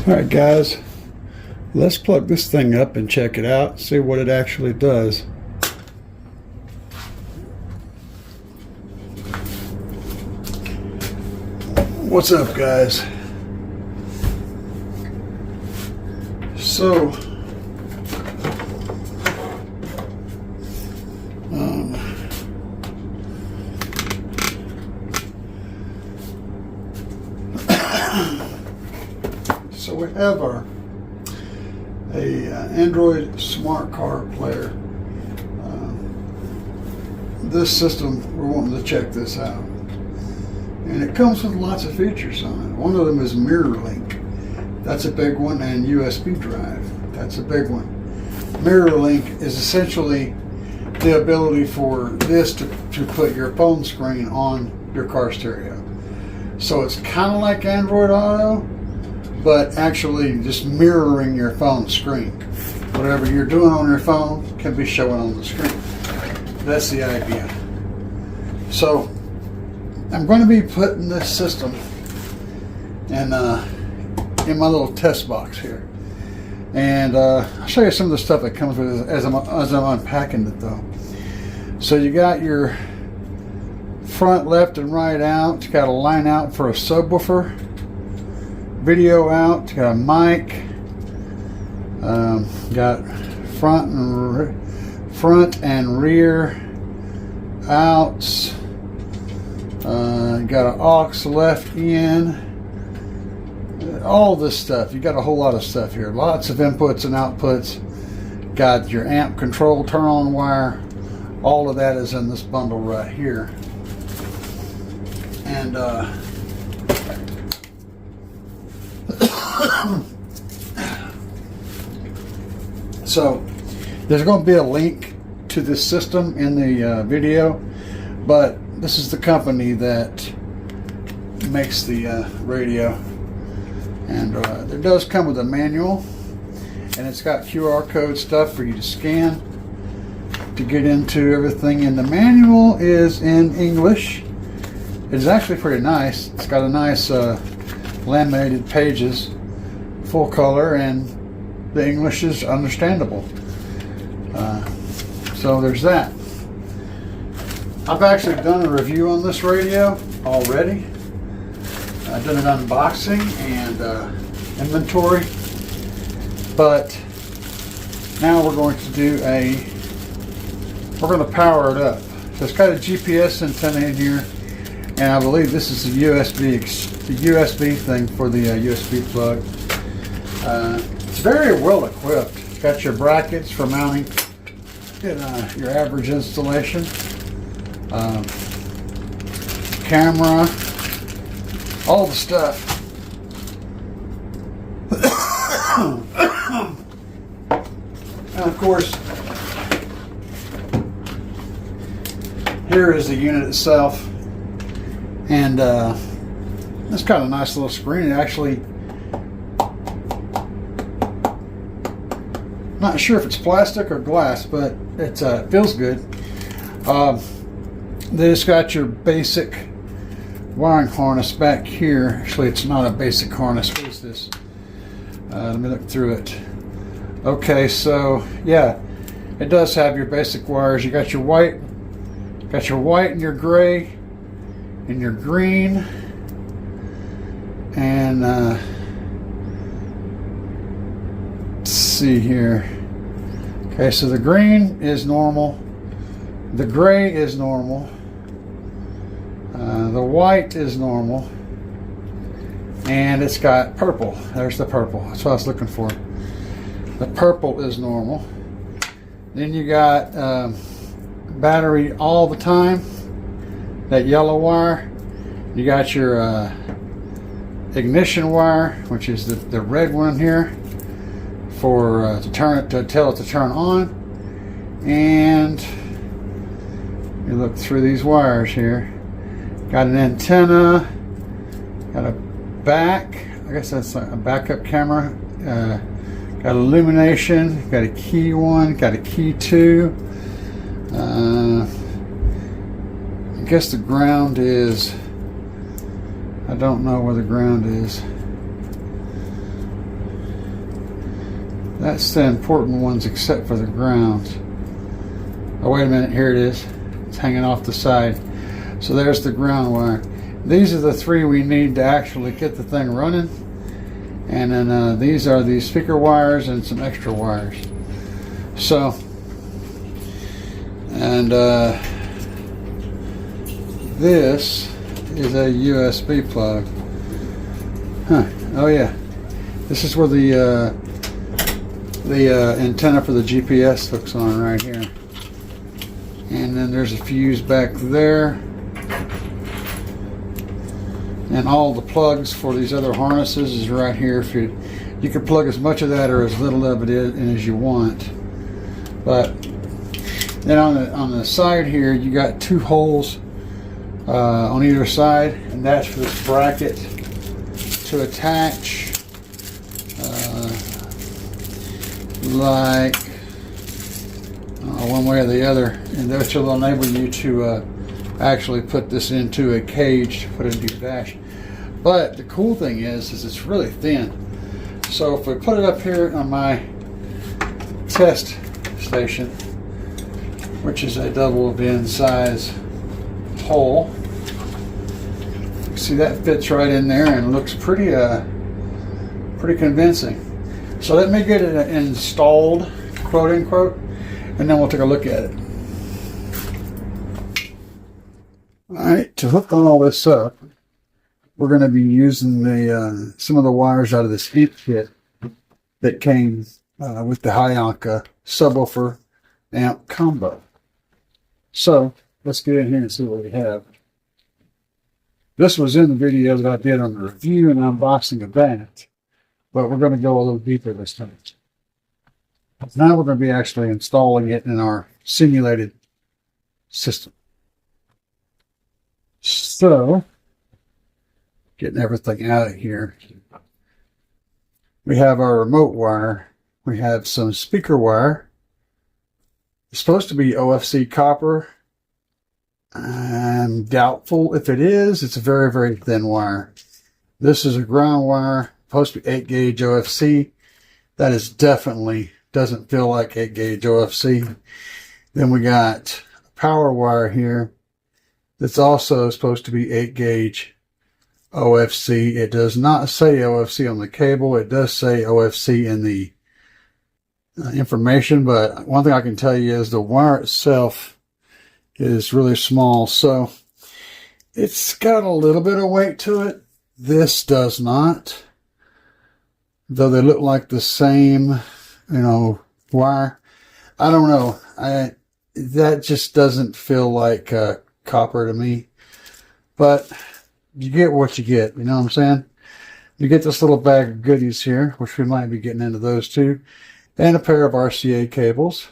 Alright guys, let's plug this thing up and check it out, see what it actually does. What's up guys? So so we have our Android smart car player. This system, we're wanting to check this out, and it comes with lots of features on it. One of them is mirror link. That's a big one, and USB drive. That's a big one. Mirror link is essentially the ability for this to put your phone screen on your car stereo. So it's kind of like Android Auto, but actually just mirroring your phone screen. Whatever you're doing on your phone can be showing on the screen. That's the idea. So I'm going to be putting this system in my little test box here, and I'll show you some of the stuff that comes with it as I'm unpacking it though. So you got your front left and right out. You got a line out for a subwoofer, video out. You got a mic. Got front and rear outs. Got an aux left in. All this stuff. You got a whole lot of stuff here. Lots of inputs and outputs. Got your amp control turn on wire. All of that is in this bundle right here. And so there's going to be a link to this system in the video, but this is the company that makes the radio, and it does come with a manual, and it's got QR code stuff for you to scan to get into everything, and the manual is in English. It's actually pretty nice. It's got a nice laminated pages, full color, and the English is understandable. So there's that. I've actually done a review on this radio already. I've done an unboxing and inventory, but now we're going to power it up. So it's got a GPS antenna in here, and I believe this is the USB thing for the USB plug. It's very well equipped. It's got your brackets for mounting in your average installation. Camera, all the stuff. And of course, here is the unit itself, and it's got a nice little screen. It actually, not sure if it's plastic or glass, but it feels good. Then it's got your basic wiring harness back here. Actually, it's not a basic harness. What is this? Let me look through it. Okay, so yeah, it does have your basic wires. You got your white and your gray and your green, and let's see here. Okay, so the green is normal, the gray is normal, the white is normal, and it's got purple. There's the purple. That's what I was looking for. The purple is normal. Then you got battery all the time, that yellow wire. You got your ignition wire, which is the red one here, for to tell it to turn on. And you look through these wires here. Got an antenna, got a back, I guess that's a backup camera, got illumination, got a key 1, got a key 2. I guess the ground is, I don't know where the ground is. That's the important ones except for the ground. Oh, wait a minute, here it is. It's hanging off the side. So there's the ground wire. These are the three we need to actually get the thing running. And then these are the speaker wires and some extra wires. So, and this is a USB plug. Huh, oh yeah. This is where the antenna for the GPS hooks on right here. And then there's a fuse back there. And all the plugs for these other harnesses is right here. If you can plug as much of that or as little of it in as you want. But then on the side here, you got two holes on either side, and that's for this bracket to attach like one way or the other, and that will enable you to actually put this into a cage to put into your dash. But the cool thing is it's really thin. So if we put it up here on my test station, which is a double bin size hole, see that fits right in there and looks pretty convincing. So let me get it installed, quote unquote, and then we'll take a look at it. Alright, to hook all this up, we're going to be using the some of the wires out of this amp kit that came with the Hayaka subwoofer amp combo. So let's get in here and see what we have. This was in the video that I did on the review and unboxing of that, but we're going to go a little deeper this time. Now we're going to be actually installing it in our simulated system. So, getting everything out of here. We have our remote wire. We have some speaker wire. It's supposed to be OFC copper. I'm doubtful if it is. It's a very, very thin wire. This is a ground wire, supposed to be 8 gauge OFC. That is definitely doesn't feel like 8 gauge OFC. Then we got a power wire here that's also supposed to be 8 gauge OFC. It does not say OFC on the cable. It does say OFC in the information, but one thing I can tell you is the wire itself is really small, so it's got a little bit of weight to it. This does not, though they look like the same, wire. I don't know. That just doesn't feel like copper to me, but you get what you get. You know what I'm saying? You get this little bag of goodies here, which we might be getting into those too, and a pair of RCA cables,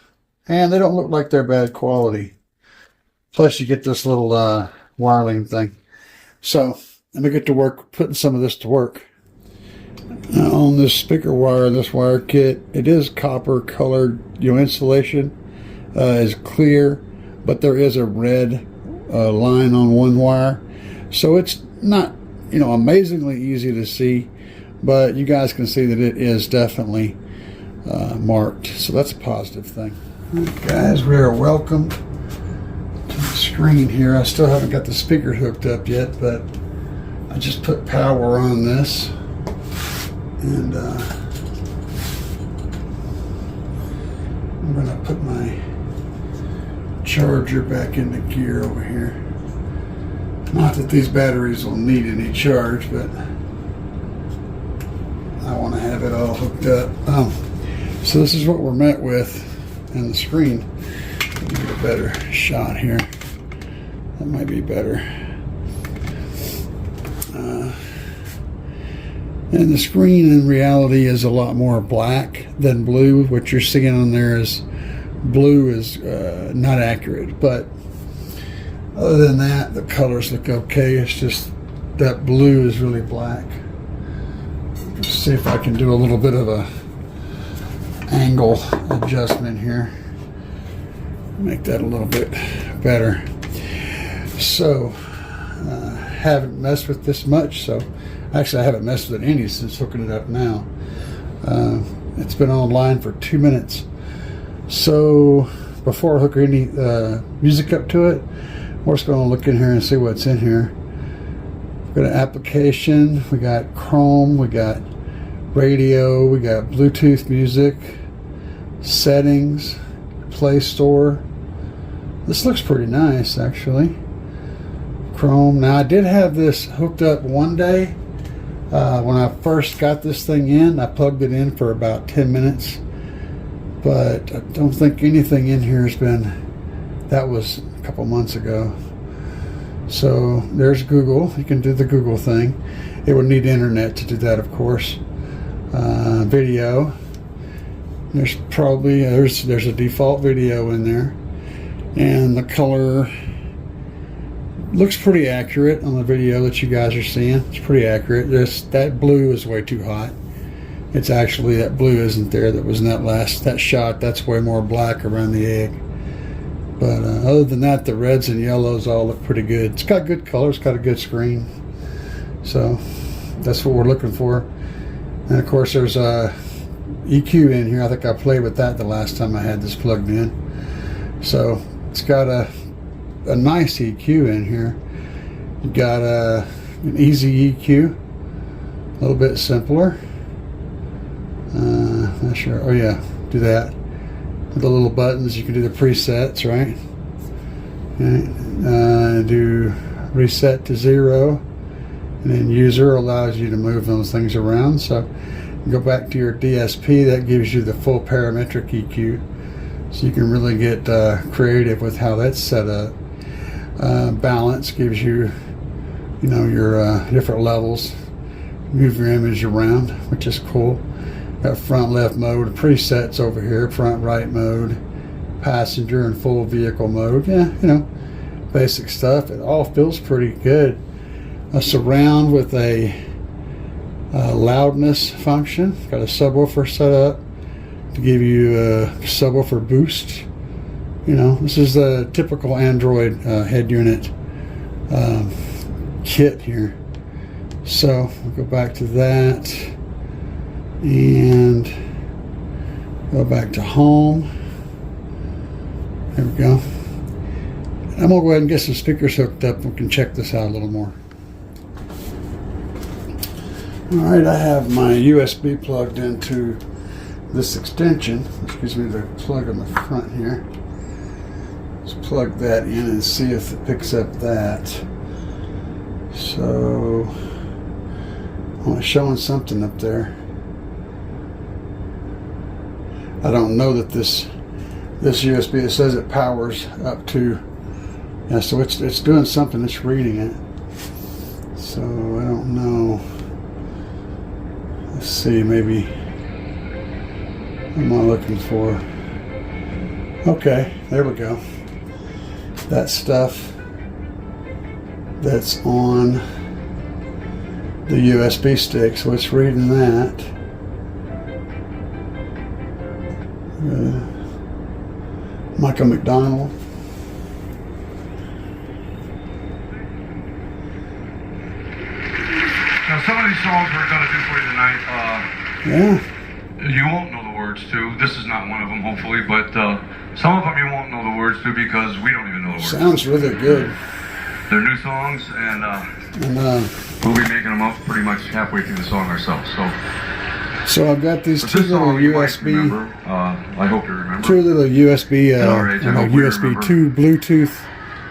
and they don't look like they're bad quality. Plus you get this little wiring thing. So let me get to work putting some of this to work. Now, on this speaker wire, this wire kit, it is copper colored. Insulation is clear, but there is a red line on one wire, so it's not amazingly easy to see, but you guys can see that it is definitely marked, so that's a positive thing. Right, guys, we are welcome to the screen here. I still haven't got the speaker hooked up yet, but I just put power on this, and I'm going to put my charger back into gear over here. Not that these batteries will need any charge, but I want to have it all hooked up. So this is what we're met with in the screen. Let me get a better shot here. That might be better. And the screen in reality is a lot more black than blue. What you're seeing on there is blue is not accurate, but other than that, the colors look okay. It's just that blue is really black. Let's see if I can do a little bit of a angle adjustment here. Make that a little bit better. So, haven't messed with this much, so actually I haven't messed with it any since hooking it up now. It's been online for 2 minutes. So before I hook any music up to it, we're just going to look in here and see what's in here. We've got an application, we got Chrome, we got radio, we got Bluetooth music, settings, Play Store. This looks pretty nice, actually. Chrome. Now, I did have this hooked up one day. When I first got this thing in, I plugged it in for about 10 minutes. But I don't think anything in here has been... That was a couple months ago. So, there's Google. You can do the Google thing. It would need internet to do that, of course. Video. There's probably... There's a default video in there. And the color looks pretty accurate on the video that you guys are seeing. It's pretty accurate. That blue is way too hot. It's actually, that blue isn't there. That was in that shot. That's way more black around the egg. But other than that, the reds and yellows all look pretty good. It's got good color. It's got a good screen. So that's what we're looking for. And of course, there's a EQ in here. I think I played with that the last time I had this plugged in. So it's got a nice EQ in here. You got an easy EQ, a little bit simpler. Not sure. Oh yeah, do that. With the little buttons, you can do the presets, right? Okay. Do reset to 0, and then user allows you to move those things around. So you go back to your DSP, that gives you the full parametric EQ. So you can really get creative with how that's set up. Balance gives you, your different levels. Move your image around, which is cool. Got front left mode, presets over here, front right mode, passenger and full vehicle mode. Yeah, basic stuff. It all feels pretty good. A surround with a loudness function. Got a subwoofer set up to give you a subwoofer boost. This is the typical Android head unit kit here. So we'll go back to that and go back to home. There we go. I'm gonna go ahead and get some speakers hooked up and we can check this out a little more. Alright, I have my USB plugged into this extension. Excuse me, the plug on the front here. Let's plug that in and see if it picks up that. So I'm showing something up there. I don't know that this USB, it says it powers up to, so it's doing something, it's reading it. So I don't know. Let's see, maybe, what am I looking for? Okay, there we go. That stuff that's on the USB stick, so it's reading that. Michael McDonald. Now, some of these songs we're going to do for you tonight, you won't know the words to. This is not one of them, hopefully, but some of them you won't know the words to because we don't even know the words. Sounds really good. They're new songs, and we'll be making them up pretty much halfway through the song ourselves. So I've got these two little USB. I hope you remember. Two little USB, USB 2 Bluetooth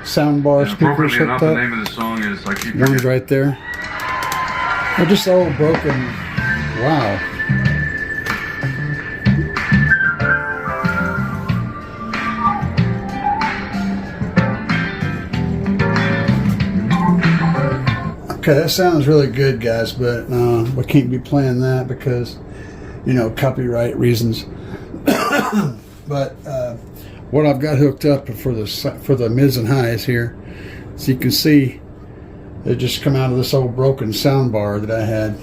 soundbar speakers hooked up. The name of the song is I Keep One's right there. They're just all broken. Wow. Okay, that sounds really good, guys, but we can't be playing that because, copyright reasons. But what I've got hooked up for the mids and highs here, so you can see, they just come out of this old broken sound bar that I had.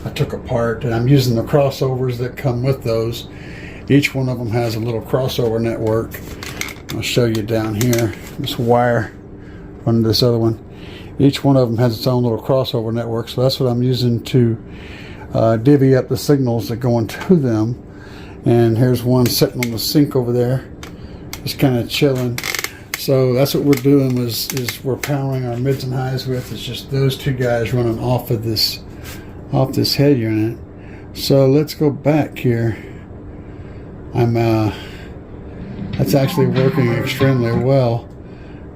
I took apart, and I'm using the crossovers that come with those. Each one of them has a little crossover network. I'll show you down here. This wire on this other one. Each one of them has its own little crossover network, so that's what I'm using to divvy up the signals that go into them. And here's one sitting on the sink over there, just kind of chilling. So that's what we're doing is we're powering our mids and highs with. It's just those two guys running off this head unit. So let's go back here. That's actually working extremely well.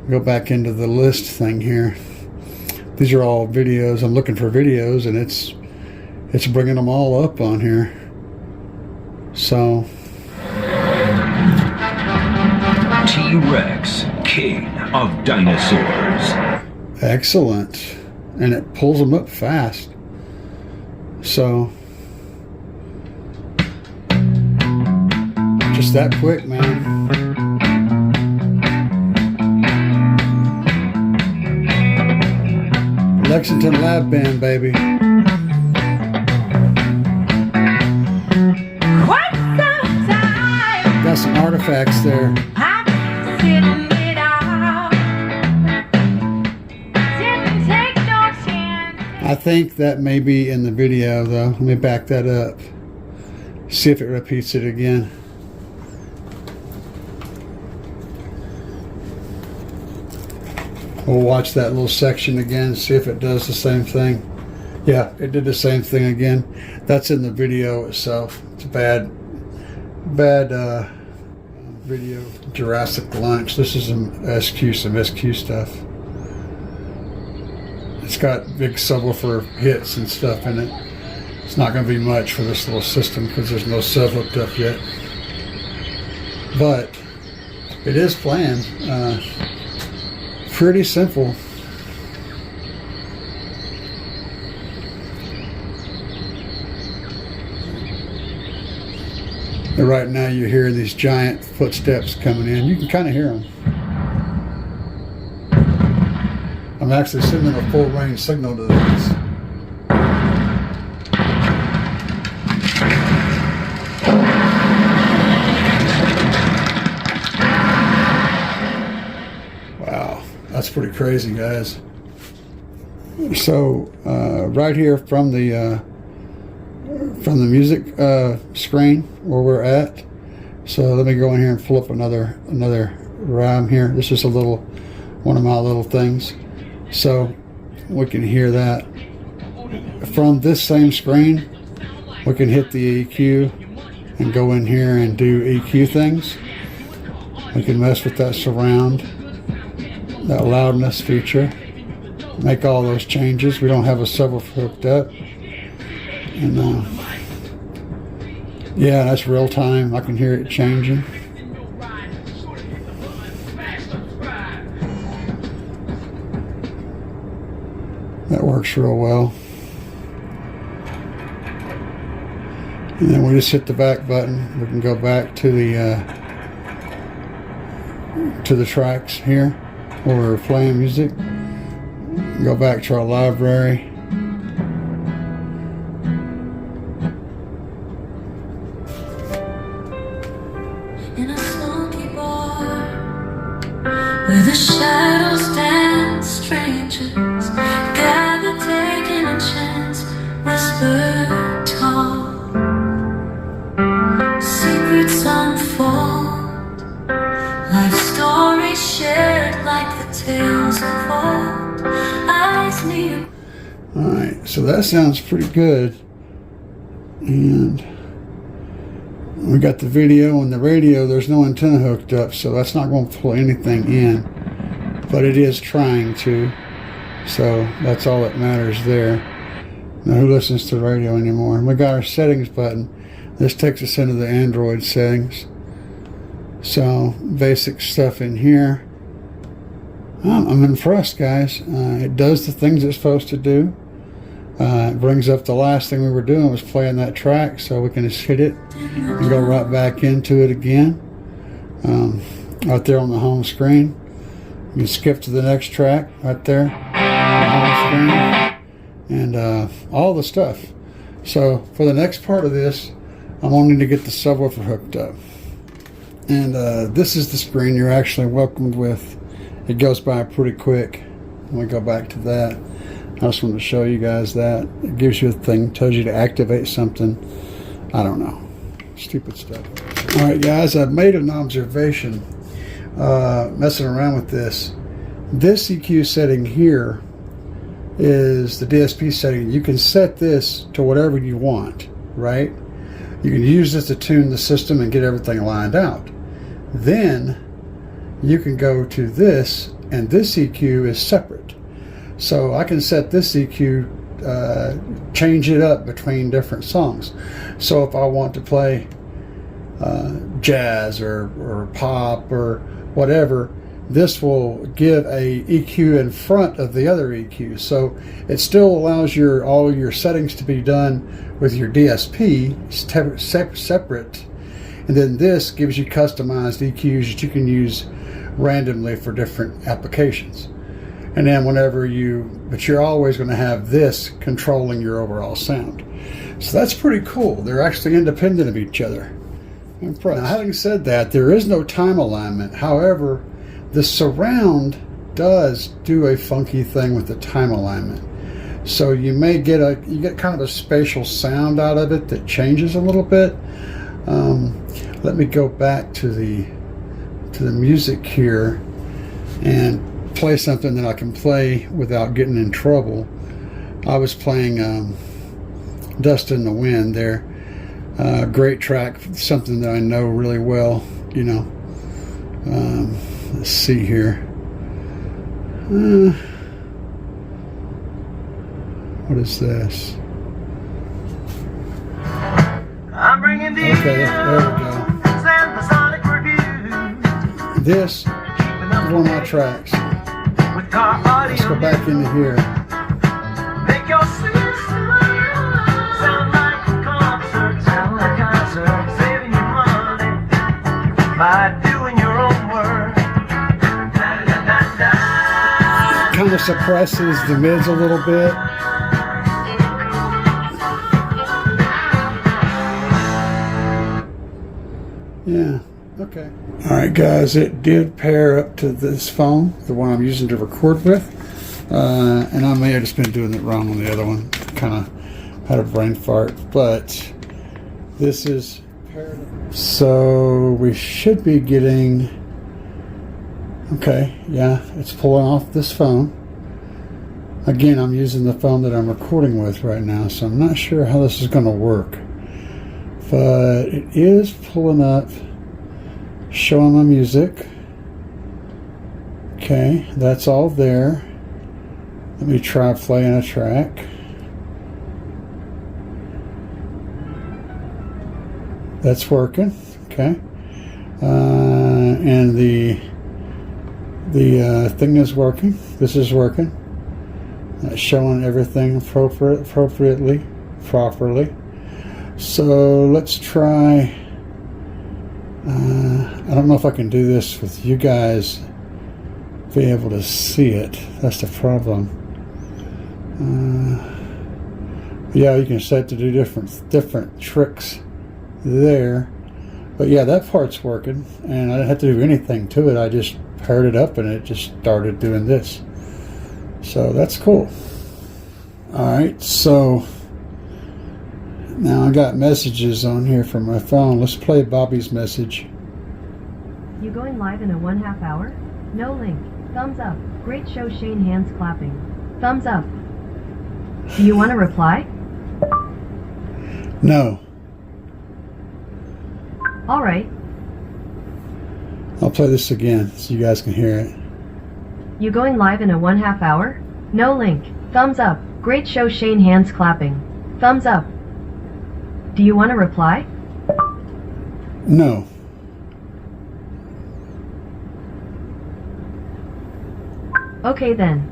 Go back into the list thing here. These are all videos. I'm looking for videos, and it's bringing them all up on here. So T-Rex, king of dinosaurs. Excellent. And it pulls them up fast. So just that quick, man. Lexington Lab Band, baby. Quite some time. Got some artifacts there. I've been sitting it out. Didn't take no chance. I think that may be in the video, though. Let me back that up. See if it repeats it again. We'll watch that little section again, see if it does the same thing. Yeah, it did the same thing again. That's in the video itself. It's a bad video. Jurassic Lunch. This is some SQ stuff. It's got big subwoofer hits and stuff in it. It's not going to be much for this little system because there's no sub hooked up yet. But it is planned. Pretty simple. And right now you hear these giant footsteps coming in. You can kind of hear them. I'm actually sending a full range signal to these. That's pretty crazy, guys. So right here from the music screen where we're at. So let me go in here and pull up another rhyme here. This is one of my little things. So we can hear that from this same screen. We can hit the EQ and go in here and do EQ things. We can mess with that surround, that loudness feature, make all those changes. We don't have a subwoofer hooked up, and yeah, that's real time. I can hear it changing. That works real well. And then we just hit the back button. We can go back to the tracks here where we're playing music. Go back to our library. In a smoky bar where the shadows dance, strangers gather, taking a chance, whisper tall, secrets unfold, life stories shared like the tales of old. Eyes near. Alright, so that sounds pretty good. And we got the video and the radio. There's no antenna hooked up, so that's not going to pull anything in. But it is trying to. So that's all that matters there. Now, who listens to the radio anymore? We got our settings button. This takes us into the Android settings. So basic stuff in here. I'm impressed, guys. It does the things it's supposed to do. It brings up the last thing we were doing was playing that track, so we can just hit it and go right back into it again. Right there on the home screen. You can skip to the next track right there on the home screen, and all the stuff. So for the next part of this, I'm wanting to get the subwoofer hooked up. And this is the screen you're actually welcomed with. It goes by pretty quick. Let me go back to that. I just wanted to show you guys that. It gives you a thing, tells you to activate something. I don't know. Stupid stuff. Alright guys, I've made an observation messing around with this. This EQ setting here is the DSP setting. You can set this to whatever you want, right? You can use this to tune the system and get everything lined out. Then you can go to this, and this EQ is separate. So I can set this EQ, change it up between different songs. So if I want to play jazz or pop or whatever, this will give a EQ in front of the other EQ. So it still allows all your settings to be done with your DSP separate, and then this gives you customized EQs that you can use randomly for different applications. And then but you're always going to have this controlling your overall sound. So that's pretty cool. They're actually independent of each other. I'm impressed. Now, having said that, there is no time alignment. However, the surround does do a funky thing with the time alignment. So you may get kind of a spatial sound out of it that changes a little bit. Let me go back to the music here and play something that I can play without getting in trouble. I was playing Dust in the Wind there. Great track, something that I know really well, you know. Let's see here. What is this? I'm bringing the Okay, there we go. This is one of my tracks. Let's go back into here. Make your system sound like a concert, saving you money by doing your own work. Kind of suppresses the mids a little bit. Yeah, okay. Alright guys, it did pair up to this phone, the one I'm using to record with. And I may have just been doing it wrong on the other one. Kind of had a brain fart, but this is paired up. So we should be getting, okay, yeah, it's pulling off this phone. Again, I'm using the phone that I'm recording with right now, so I'm not sure how this is going to work. But it is pulling up, showing my music. Okay, that's all there. Let me try playing a track. That's working. Okay, and the thing is working. This is working. Showing everything appropriately, properly. So let's try. I don't know if I can do this with you guys being able to see it. That's the problem. Yeah, you can set to do different tricks there. But yeah, that part's working, and I didn't have to do anything to it. I just paired it up, and it just started doing this. So that's cool. All right, so now I got messages on here from my phone. Let's play Bobby's message. You going live in a 1/2 hour? No link. Thumbs up. Great show, Shane, hands clapping. Thumbs up. Do you want to reply? No. Alright. I'll play this again so you guys can hear it. You going live in a 1/2 hour? No link. Thumbs up. Great show, Shane, hands clapping. Thumbs up. Do you want to reply? No. Okay then.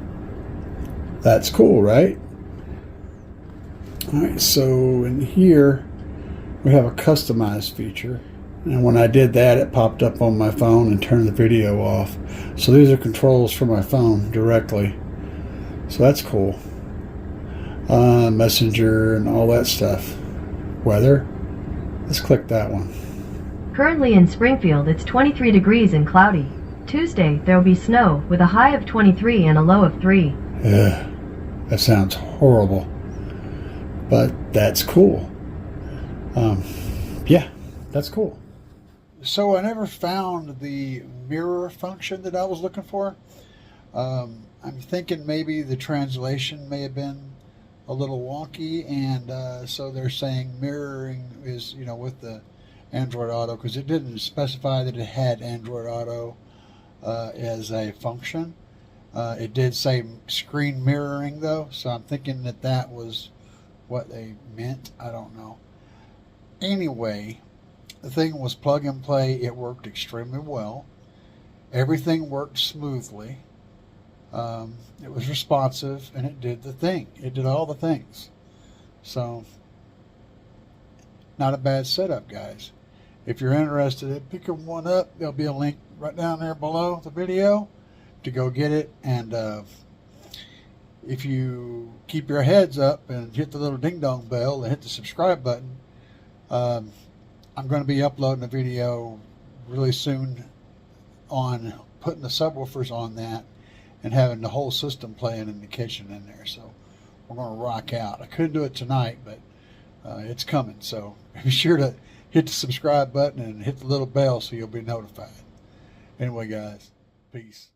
That's cool, right? Alright, so in here we have a customized feature. And when I did that, it popped up on my phone and turned the video off. So these are controls for my phone directly. So that's cool. Messenger and all that stuff. Weather. Let's click that one. Currently in Springfield, it's 23 degrees and cloudy. Tuesday, there will be snow with a high of 23 and a low of 3. Yeah, That sounds horrible, but that's cool. Yeah, that's cool. So I never found the mirror function that I was looking for. I'm thinking maybe the translation may have been a little wonky, and so they're saying mirroring is, you know, with the Android Auto, because it didn't specify that it had Android Auto as a function. It did say screen mirroring though, so I'm thinking that that was what they meant. I don't know. Anyway, the thing was plug and play. It worked extremely well. Everything worked smoothly. It was responsive, and it did the thing. It did all the things. So, not a bad setup, guys. If you're interested in picking one up, there'll be a link right down there below the video to go get it. And if you keep your heads up and hit the little ding-dong bell and hit the subscribe button, I'm going to be uploading a video really soon on putting the subwoofers on that and having the whole system playing in the kitchen in there. So we're going to rock out. I couldn't do it tonight, but it's coming. So be sure to hit the subscribe button and hit the little bell so you'll be notified. Anyway, guys, peace.